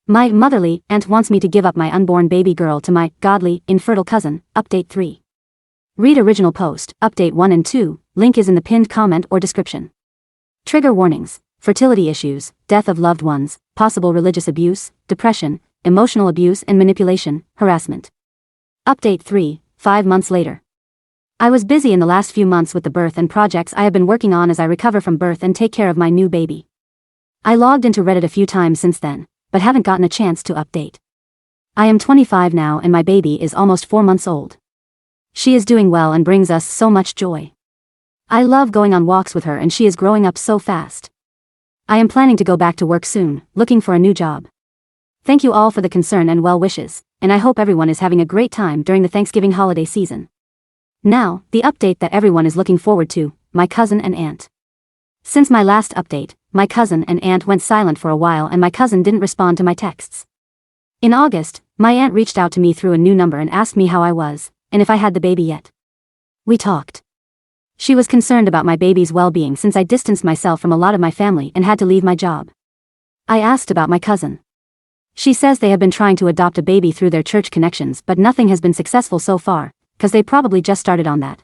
My motherly aunt wants me to give up my unborn baby girl to my godly, infertile cousin. Update 3. Read original post, update 1 and 2, link is in the pinned comment or description. Trigger warnings, fertility issues, death of loved ones, possible religious abuse, depression, emotional abuse and manipulation, harassment. Update 3, 5 months later. I was busy in the last few months with the birth and projects I have been working on as I recover from birth and take care of my new baby. I logged into Reddit a few times since then, but haven't gotten a chance to update. I am 25 now and my baby is almost 4 months old. She is doing well and brings us so much joy. I love going on walks with her and she is growing up so fast. I am planning to go back to work soon, looking for a new job. Thank you all for the concern and well wishes, and I hope everyone is having a great time during the Thanksgiving holiday season. Now, the update that everyone is looking forward to, my cousin and aunt. Since my last update, my cousin and aunt went silent for a while and my cousin didn't respond to my texts. In August, my aunt reached out to me through a new number and asked me how I was, and if I had the baby yet. We talked. She was concerned about my baby's well-being since I distanced myself from a lot of my family and had to leave my job. I asked about my cousin. She says they have been trying to adopt a baby through their church connections but nothing has been successful so far, cause they probably just started on that.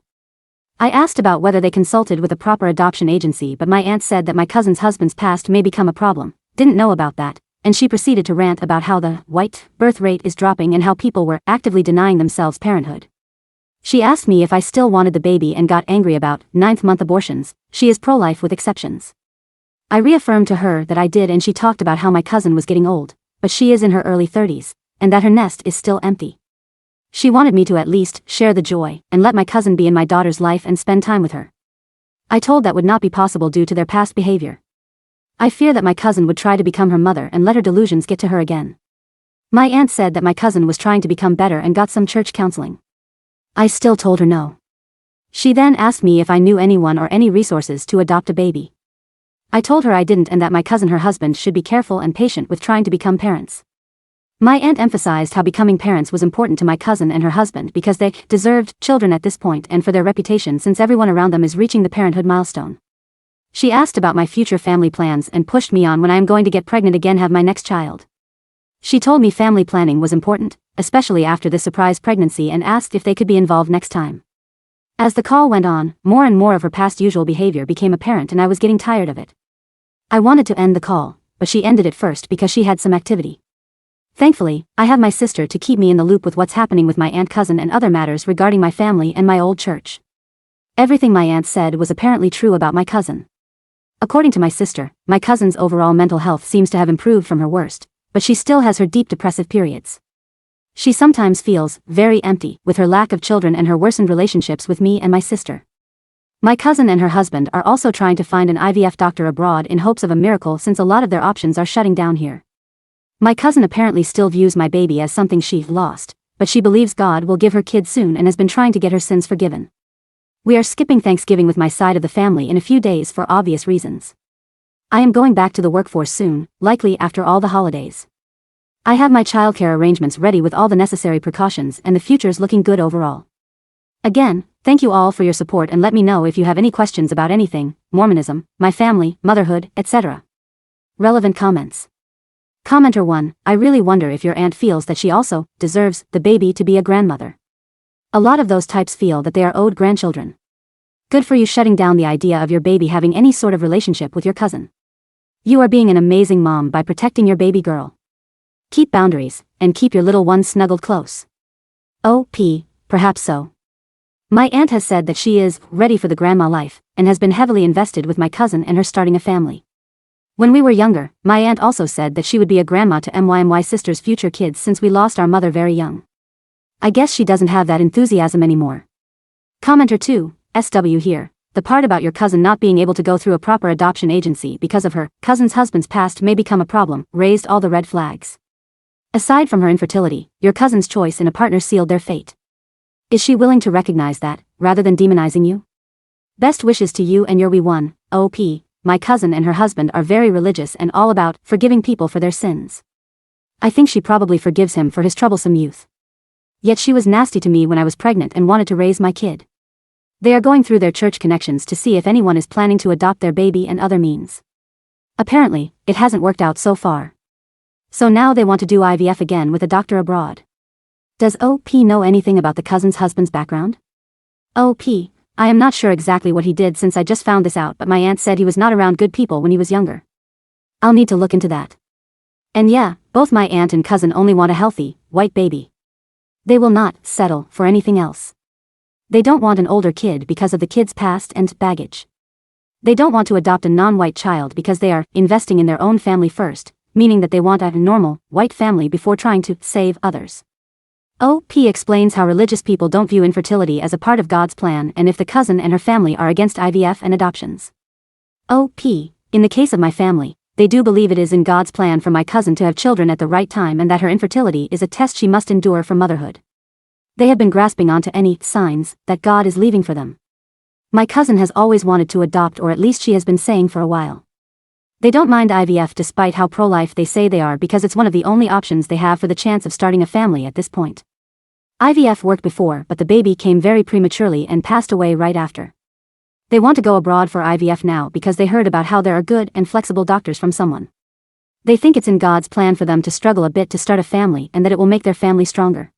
I asked about whether they consulted with a proper adoption agency but my aunt said that my cousin's husband's past may become a problem, didn't know about that, and she proceeded to rant about how the white birth rate is dropping and how people were actively denying themselves parenthood. She asked me if I still wanted the baby and got angry about 9th-month abortions. She is pro-life with exceptions. I reaffirmed to her that I did and she talked about how my cousin was getting old, but she is in her early 30s, and that her nest is still empty. She wanted me to at least share the joy and let my cousin be in my daughter's life and spend time with her. I told that would not be possible due to their past behavior. I fear that my cousin would try to become her mother and let her delusions get to her again. My aunt said that my cousin was trying to become better and got some church counseling. I still told her no. She then asked me if I knew anyone or any resources to adopt a baby. I told her I didn't and that my cousin and her husband should be careful and patient with trying to become parents. My aunt emphasized how becoming parents was important to my cousin and her husband because they deserved children at this point and for their reputation since everyone around them is reaching the parenthood milestone. She asked about my future family plans and pushed me on when I am going to get pregnant again have my next child. She told me family planning was important, especially after this surprise pregnancy and asked if they could be involved next time. As the call went on, more and more of her past usual behavior became apparent and I was getting tired of it. I wanted to end the call, but she ended it first because she had some activity. Thankfully, I have my sister to keep me in the loop with what's happening with my aunt cousin and other matters regarding my family and my old church. Everything my aunt said was apparently true about my cousin. According to my sister, my cousin's overall mental health seems to have improved from her worst, but she still has her deep depressive periods. She sometimes feels very empty with her lack of children and her worsened relationships with me and my sister. My cousin and her husband are also trying to find an IVF doctor abroad in hopes of a miracle since a lot of their options are shutting down here. My cousin apparently still views my baby as something she lost, but she believes God will give her kids soon and has been trying to get her sins forgiven. We are skipping Thanksgiving with my side of the family in a few days for obvious reasons. I am going back to the workforce soon, likely after all the holidays. I have my childcare arrangements ready with all the necessary precautions and the future's looking good overall. Again, thank you all for your support and let me know if you have any questions about anything, Mormonism, my family, motherhood, etc. Relevant comments. Commenter 1, I really wonder if your aunt feels that she also deserves the baby to be a grandmother. A lot of those types feel that they are owed grandchildren. Good for you shutting down the idea of your baby having any sort of relationship with your cousin. You are being an amazing mom by protecting your baby girl. Keep boundaries, and keep your little one snuggled close. O.P., perhaps so. My aunt has said that she is ready for the grandma life, and has been heavily invested with my cousin and her starting a family. When we were younger, my aunt also said that she would be a grandma to my sister's future kids since we lost our mother very young. I guess she doesn't have that enthusiasm anymore. Commenter 2, SW here, the part about your cousin not being able to go through a proper adoption agency because of her cousin's husband's past may become a problem, raised all the red flags. Aside from her infertility, your cousin's choice in a partner sealed their fate. Is she willing to recognize that, rather than demonizing you? Best wishes to you and your wee one, O.P., my cousin and her husband are very religious and all about forgiving people for their sins. I think she probably forgives him for his troublesome youth. Yet she was nasty to me when I was pregnant and wanted to raise my kid. They are going through their church connections to see if anyone is planning to adopt their baby and other means. Apparently, it hasn't worked out so far. So now they want to do IVF again with a doctor abroad. Does OP know anything about the cousin's husband's background? OP, I am not sure exactly what he did since I just found this out, but my aunt said he was not around good people when he was younger. I'll need to look into that. And yeah, both my aunt and cousin only want a healthy, white baby. They will not settle for anything else. They don't want an older kid because of the kid's past and baggage. They don't want to adopt a non-white child because they are investing in their own family first, meaning that they want a normal, white family before trying to save others. OP explains how religious people don't view infertility as a part of God's plan and if the cousin and her family are against IVF and adoptions. OP, in the case of my family, they do believe it is in God's plan for my cousin to have children at the right time and that her infertility is a test she must endure for motherhood. They have been grasping onto any signs that God is leaving for them. My cousin has always wanted to adopt, or at least she has been saying for a while. They don't mind IVF despite how pro-life they say they are because it's one of the only options they have for the chance of starting a family at this point. IVF worked before, but the baby came very prematurely and passed away right after. They want to go abroad for IVF now because they heard about how there are good and flexible doctors from someone. They think it's in God's plan for them to struggle a bit to start a family and that it will make their family stronger.